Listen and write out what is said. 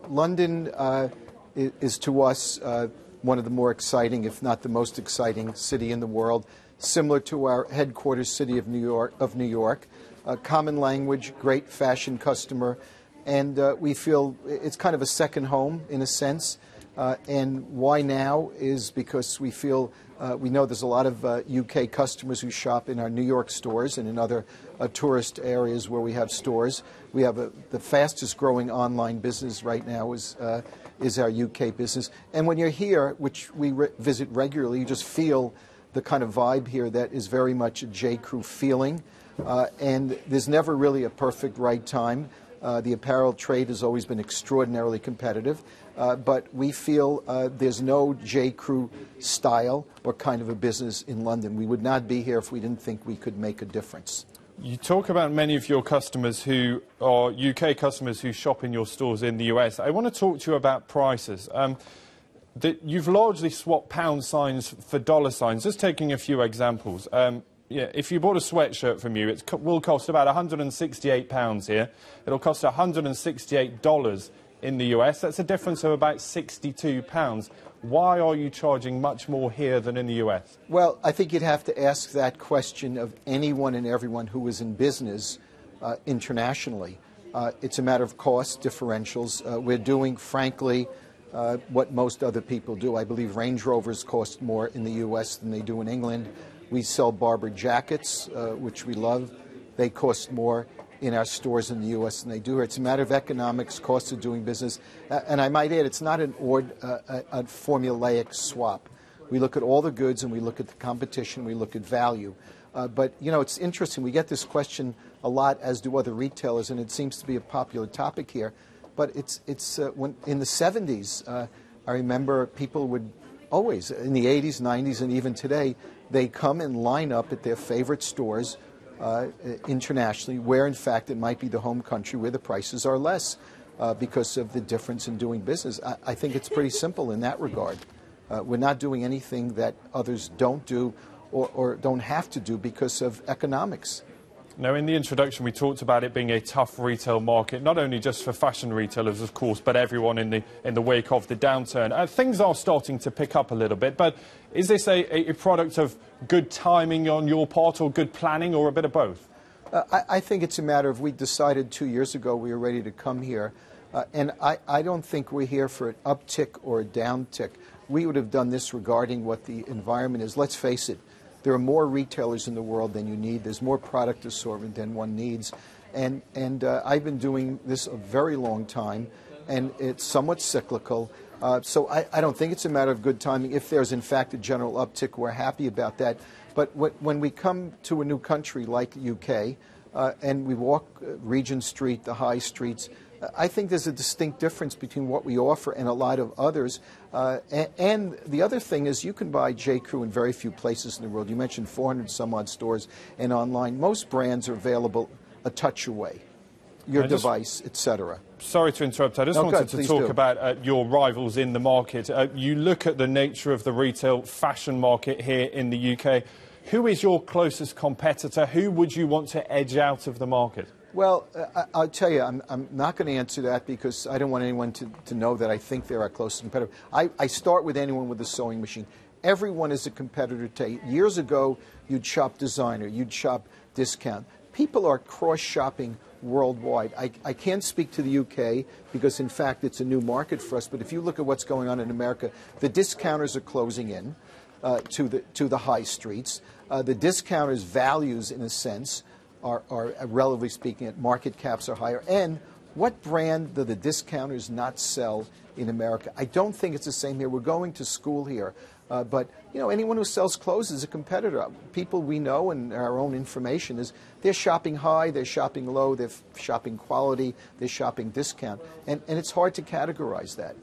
London is to us one of the more exciting, if not the most exciting city in the world, similar to our headquarters city of New York. Common language, great fashion customer, and we feel it's kind of a second home in a sense. And why now is because we feel we know there's a lot of UK customers who shop in our New York stores and in other tourist areas where we have stores. We have the fastest growing online business right now is our UK business. And when you're here, which we visit regularly, you just feel the kind of vibe here that is very much a J. Crew feeling. And there's never really a perfect right time. The apparel trade has always been extraordinarily competitive, but we feel there's no J. Crew style or kind of a business in London. We would not be here if we didn't think we could make a difference. You talk about many of your customers who are UK customers who shop in your stores in the US. I want to talk to you about prices. You've largely swapped pound signs for dollar signs. Just taking a few examples. Yeah, if you bought a sweatshirt from you, it will cost about £168 here. It'll cost $168 in the US. That's a difference of about £62. Why are you charging much more here than in the US? Well, I think you'd have to ask that question of anyone and everyone who is in business internationally. It's a matter of cost differentials. We're doing, frankly, what most other people do. I believe Range Rovers cost more in the US than they do in England. We sell Barber jackets, which we love. They cost more in our stores in the U.S. than they do here. It's a matter of economics, cost of doing business. And I might add, it's not a formulaic swap. We look at all the goods and we look at the competition, we look at value. But, you know, it's interesting. We get this question a lot, as do other retailers, and it seems to be a popular topic here. But when in the 70s, I remember people would always, in the 80s, 90s, and even today, they come and line up at their favorite stores internationally, where in fact it might be the home country where the prices are less because of the difference in doing business. I think it's pretty simple in that regard. We're not doing anything that others don't do or don't have to do because of economics. Now, in the introduction, we talked about it being a tough retail market, not only just for fashion retailers, of course, but everyone in the wake of the downturn. Things are starting to pick up a little bit, but is this a product of good timing on your part or good planning or a bit of both? I think it's a matter of we decided 2 years ago we were ready to come here, and I don't think we're here for an uptick or a downtick. We would have done this regarding what the environment is. Let's face it. There are more retailers in the world than you need. There's more product assortment than one needs. And I've been doing this a very long time, and it's somewhat cyclical. So I don't think it's a matter of good timing. If there's, in fact, a general uptick, we're happy about that. But when we come to a new country like the UK and we walk Regent Street, the high streets, I think there's a distinct difference between what we offer and a lot of others. And the other thing is you can buy J. Crew in very few places in the world. You mentioned 400 some odd stores and online. Most brands are available a touch away, your device, etc. Sorry to interrupt. I just wanted to talk about your rivals in the market. You look at the nature of the retail fashion market here in the UK. Who is your closest competitor? Who would you want to edge out of the market? Well, I'll tell you, I'm not going to answer that because I don't want anyone to know that I think they're our closest competitor. I start with anyone with a sewing machine. Everyone is a competitor today. Years ago, you'd shop designer, you'd shop discount. People are cross-shopping worldwide. I can't speak to the UK because, in fact, it's a new market for us. But if you look at what's going on in America, the discounters are closing in to the high streets. The discounters' values, in a sense, are relatively speaking, at market caps are higher. And what brand do the discounters not sell in America? I don't think it's the same here. We're going to school here. But, you know, anyone who sells clothes is a competitor. People we know and our own information is they're shopping high, they're shopping low, they're shopping quality, they're shopping discount. And it's hard to categorize that.